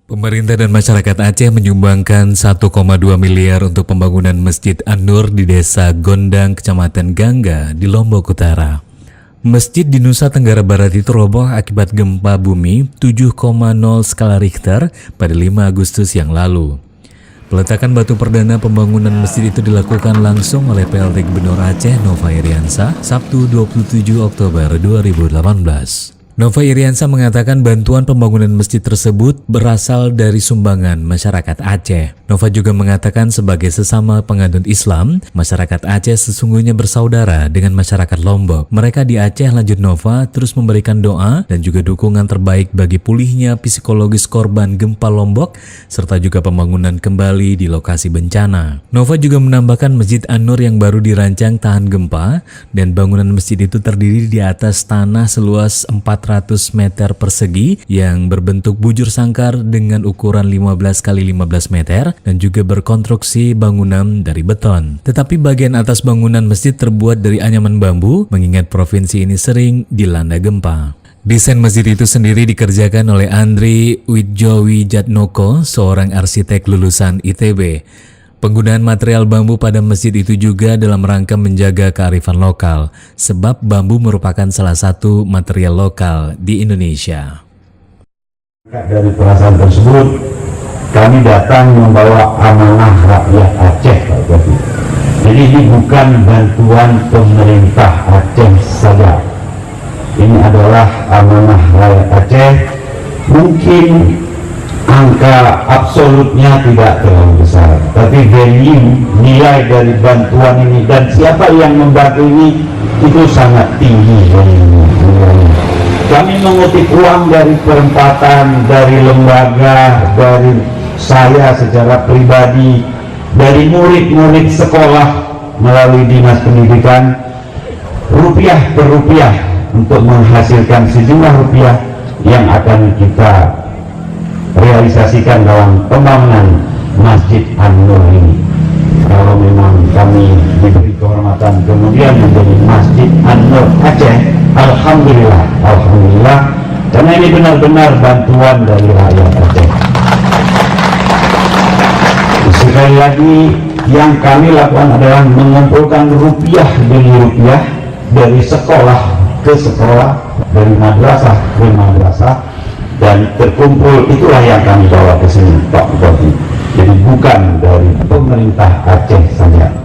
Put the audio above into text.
Pemerintah dan masyarakat Aceh menyumbangkan 1,2 miliar untuk pembangunan Masjid An-Nur di Desa Gondang, Kecamatan Gangga di Lombok Utara. Masjid di Nusa Tenggara Barat itu roboh akibat gempa bumi 7,0 skala Richter pada 5 Agustus yang lalu. Peletakan batu perdana pembangunan masjid itu dilakukan langsung oleh PLT Gubernur Aceh Nova Iriansah Sabtu 27 Oktober 2018. Nova Iriansah mengatakan bantuan pembangunan masjid tersebut berasal dari sumbangan masyarakat Aceh. Nova juga mengatakan sebagai sesama penganut Islam, masyarakat Aceh sesungguhnya bersaudara dengan masyarakat Lombok. Mereka di Aceh, lanjut Nova, terus memberikan doa dan juga dukungan terbaik bagi pulihnya psikologis korban gempa Lombok, serta juga pembangunan kembali di lokasi bencana. Nova juga menambahkan Masjid An-Nur yang baru dirancang tahan gempa dan bangunan masjid itu terdiri di atas tanah seluas 400 meter persegi yang berbentuk bujur sangkar dengan ukuran 15 x 15 meter dan juga berkonstruksi bangunan dari beton. Tetapi bagian atas bangunan masjid terbuat dari anyaman bambu mengingat provinsi ini sering dilanda gempa. Desain masjid itu sendiri dikerjakan oleh Andri Widjowijatnoko, seorang arsitek lulusan ITB. Penggunaan material bambu pada masjid itu juga dalam rangka menjaga kearifan lokal, sebab bambu merupakan salah satu material lokal di Indonesia. Dari perasaan tersebut, kami datang membawa amanah rakyat Aceh, Pak Bupati. Jadi ini bukan bantuan pemerintah Aceh saja. Ini adalah amanah rakyat Aceh. Mungkin angka absolutnya tidak terlalu besar, tapi value, nilai dari bantuan ini dan siapa yang membantu ini itu sangat tinggi nilainya. Kami mengutip uang dari perempatan, dari lembaga, dari saya secara pribadi, dari murid-murid sekolah melalui dinas pendidikan, rupiah per rupiah untuk menghasilkan sejumlah rupiah yang akan kita realisasikan dalam pembangunan Masjid An-Nur ini. Kalau memang kami diberi kehormatan kemudian menjadi Masjid An-Nur Aceh, alhamdulillah, alhamdulillah, karena ini benar-benar bantuan dari rakyat Aceh. Sekali lagi, yang kami lakukan adalah mengumpulkan rupiah demi rupiah dari sekolah ke sekolah, dari madrasah ke madrasah, dan terkumpul, itulah yang kami bawa ke sini, Pak Bupati. Jadi bukan dari pemerintah Aceh saja.